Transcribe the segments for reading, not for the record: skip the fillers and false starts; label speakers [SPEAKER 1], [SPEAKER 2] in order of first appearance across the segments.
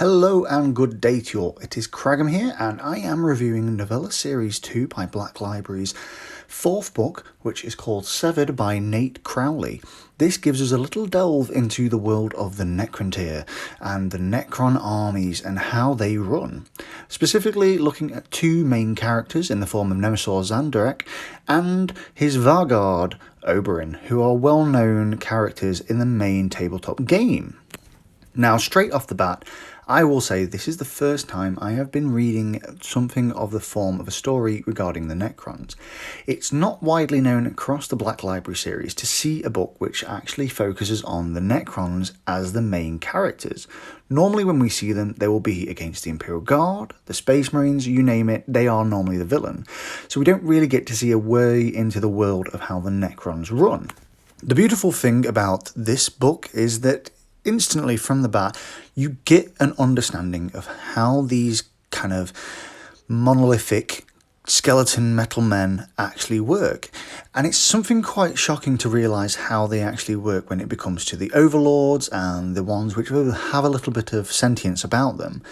[SPEAKER 1] Hello and good day to you all. It is Cragum here, and I am reviewing Novella Series 2 by Black Library's fourth book, which is called Severed by Nate Crowley. This gives us a little delve into the world of the Necrontyr and the Necron armies and how they run. Specifically looking at two main characters in the form of Nemesis Sautehk and his Vanguard, Obyrn, who are well-known characters in the main tabletop game. Now, straight off the bat, I will say this is the first time I have been reading something of the form of a story regarding the Necrons. It's not widely known across the Black Library series to see a book which actually focuses on the Necrons as the main characters. Normally when we see them, they will be against the Imperial Guard, the Space Marines, you name it, they are normally the villain. So we don't really get to see a way into the world of how the Necrons run. The beautiful thing about this book is that instantly from the bat, you get an understanding of how these kind of monolithic skeleton metal men actually work. And it's something quite shocking to realise how they actually work when it comes to the overlords and the ones which will have a little bit of sentience about them.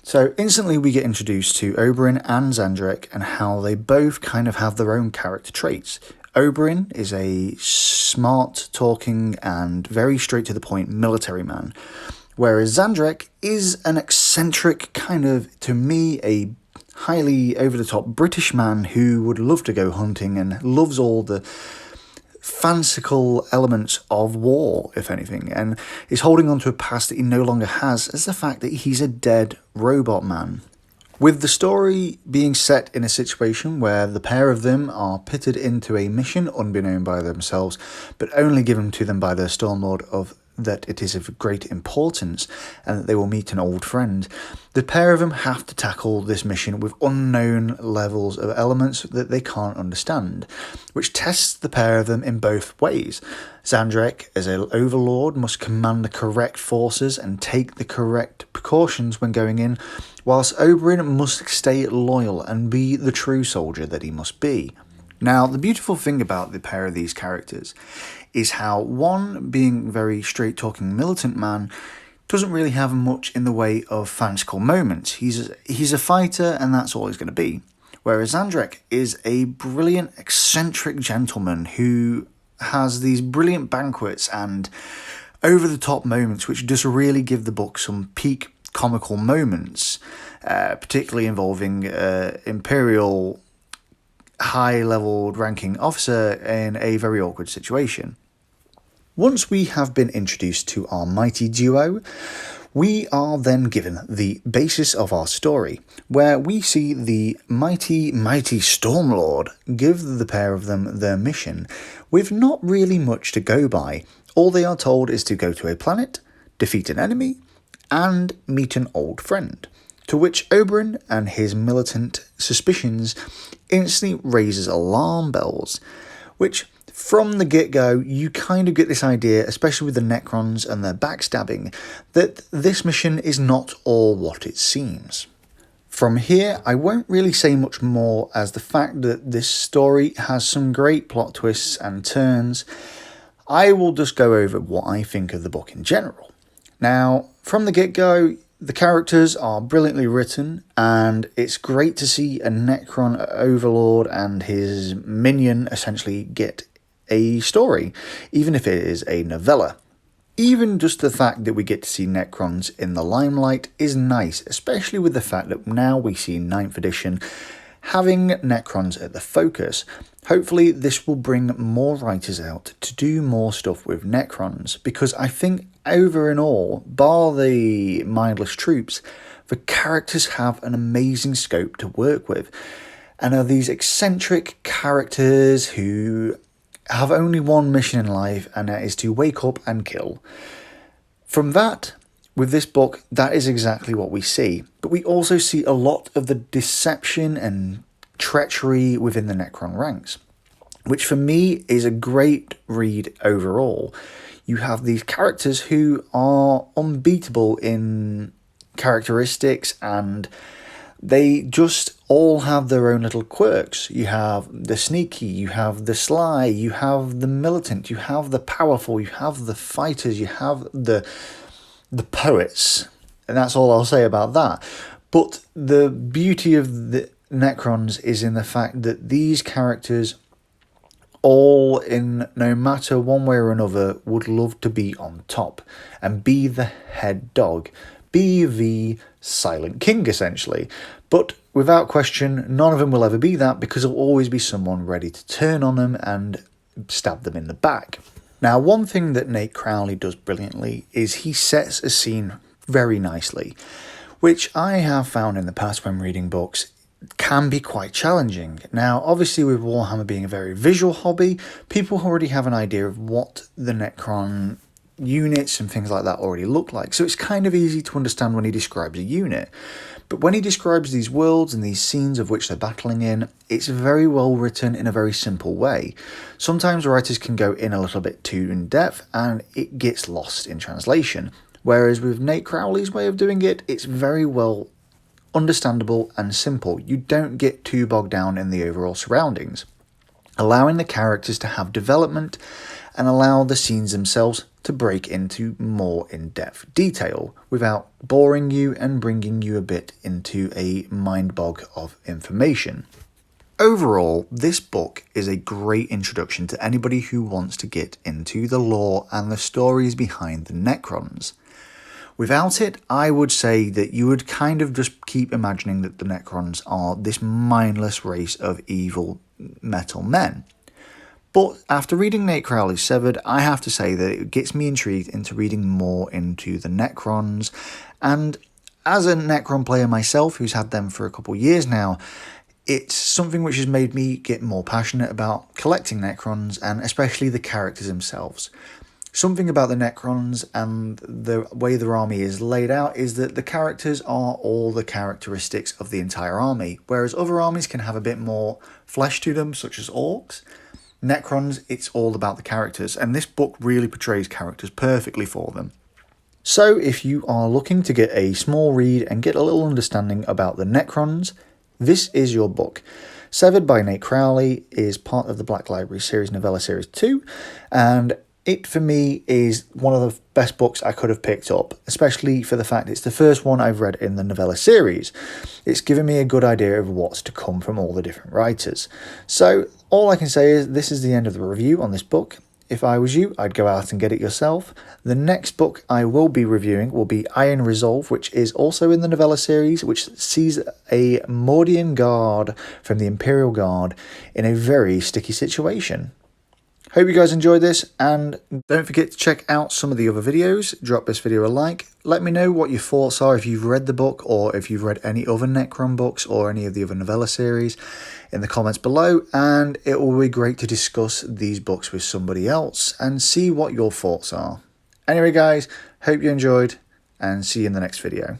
[SPEAKER 1] So instantly we get introduced to Obyrn and Sautehk and how they both kind of have their own character traits. Obyrn is a smart talking and very straight to the point military man, whereas Sautehk is an eccentric kind of, to me, a highly over-the-top British man who would love to go hunting and loves all the fanciful elements of war, if anything, and is holding on to a past that he no longer has as the fact that he's a dead robot man. With the story being set in a situation where the pair of them are pitted into a mission unbeknown by themselves, but only given to them by their Stormlord of that it is of great importance and that they will meet an old friend, the pair of them have to tackle this mission with unknown levels of elements that they can't understand, which tests the pair of them in both ways. Sautehk, as an overlord, must command the correct forces and take the correct precautions when going in, whilst Obyrn must stay loyal and be the true soldier that he must be. Now, the beautiful thing about the pair of these characters is how one, being very straight-talking militant man, doesn't really have much in the way of fanciful moments. He's a fighter and that's all he's going to be. Whereas Sautehk is a brilliant, eccentric gentleman who has these brilliant banquets and over-the-top moments which just really give the book some peak comical moments, particularly involving Imperial high-level ranking officer in a very awkward situation. Once we have been introduced to our mighty duo, we are then given the basis of our story, where we see the mighty Stormlord give the pair of them their mission, with not really much to go by. All they are told is to go to a planet, defeat an enemy, and meet an old friend. To which Obyrn and his militant suspicions instantly raises alarm bells, which from the get-go you kind of get this idea, especially with the Necrons and their backstabbing, that this mission is not all what it seems. From here, I won't really say much more, as the fact that this story has some great plot twists and turns. I will just go over what I think of the book in general. Now, from the get-go, the characters are brilliantly written, and it's great to see a Necron overlord and his minion essentially get a story, even if it is a novella. Even just the fact that we get to see Necrons in the limelight is nice, especially with the fact that now we see 9th edition having Necrons at the focus. Hopefully this will bring more writers out to do more stuff with Necrons, because I think over and all, bar the mindless troops, the characters have an amazing scope to work with, and are these eccentric characters who have only one mission in life, and that is to wake up and kill. From that, with this book, that is exactly what we see, but we also see a lot of the deception and treachery within the Necron ranks, which for me is a great read overall. You have these characters who are unbeatable in characteristics, and they just all have their own little quirks. You have the sneaky, you have the sly, you have the militant, you have the powerful, you have the fighters, you have the poets. And that's all I'll say about that. But the beauty of the Necrons is in the fact that these characters, all in no matter one way or another, would love to be on top and be the head dog, be the silent king essentially. But without question, none of them will ever be that, because there'll always be someone ready to turn on them and stab them in the back. Now, one thing that Nate Crowley does brilliantly is he sets a scene very nicely, which I have found in the past when reading books can be quite challenging. Now, obviously with Warhammer being a very visual hobby, people already have an idea of what the Necron units and things like that already look like, so it's kind of easy to understand when he describes a unit. But when he describes these worlds and these scenes of which they're battling in, it's very well written in a very simple way. Sometimes writers can go in a little bit too in depth and it gets lost in translation, whereas with Nate Crowley's way of doing it, it's very well understandable and simple. You don't get too bogged down in the overall surroundings, allowing the characters to have development and allow the scenes themselves to break into more in-depth detail without boring you and bringing you a bit into a mind bog of information. Overall, this book is a great introduction to anybody who wants to get into the lore and the stories behind the Necrons. Without it, I would say that you would kind of just keep imagining that the Necrons are this mindless race of evil metal men. But after reading Nate Crowley's Severed, I have to say that it gets me intrigued into reading more into the Necrons, and as a Necron player myself who's had them for a couple of years now, it's something which has made me get more passionate about collecting Necrons and especially the characters themselves. Something about the Necrons and the way their army is laid out is that the characters are all the characteristics of the entire army, whereas other armies can have a bit more flesh to them, such as orcs. Necrons, it's all about the characters, and this book really portrays characters perfectly for them. So if you are looking to get a small read and get a little understanding about the Necrons, this is your book. Severed by Nate Crowley is part of the Black Library series, Novella Series 2, and it, for me, is one of the best books I could have picked up, especially for the fact it's the first one I've read in the novella series. It's given me a good idea of what's to come from all the different writers. So, all I can say is this is the end of the review on this book. If I was you, I'd go out and get it yourself. The next book I will be reviewing will be Iron Resolve, which is also in the novella series, which sees a Mordian guard from the Imperial Guard in a very sticky situation. Hope you guys enjoyed this, and don't forget to check out some of the other videos. Drop this video a like. Let me know what your thoughts are if you've read the book or if you've read any other Necron books or any of the other novella series in the comments below, and it will be great to discuss these books with somebody else and see what your thoughts are. Anyway guys, hope you enjoyed and see you in the next video.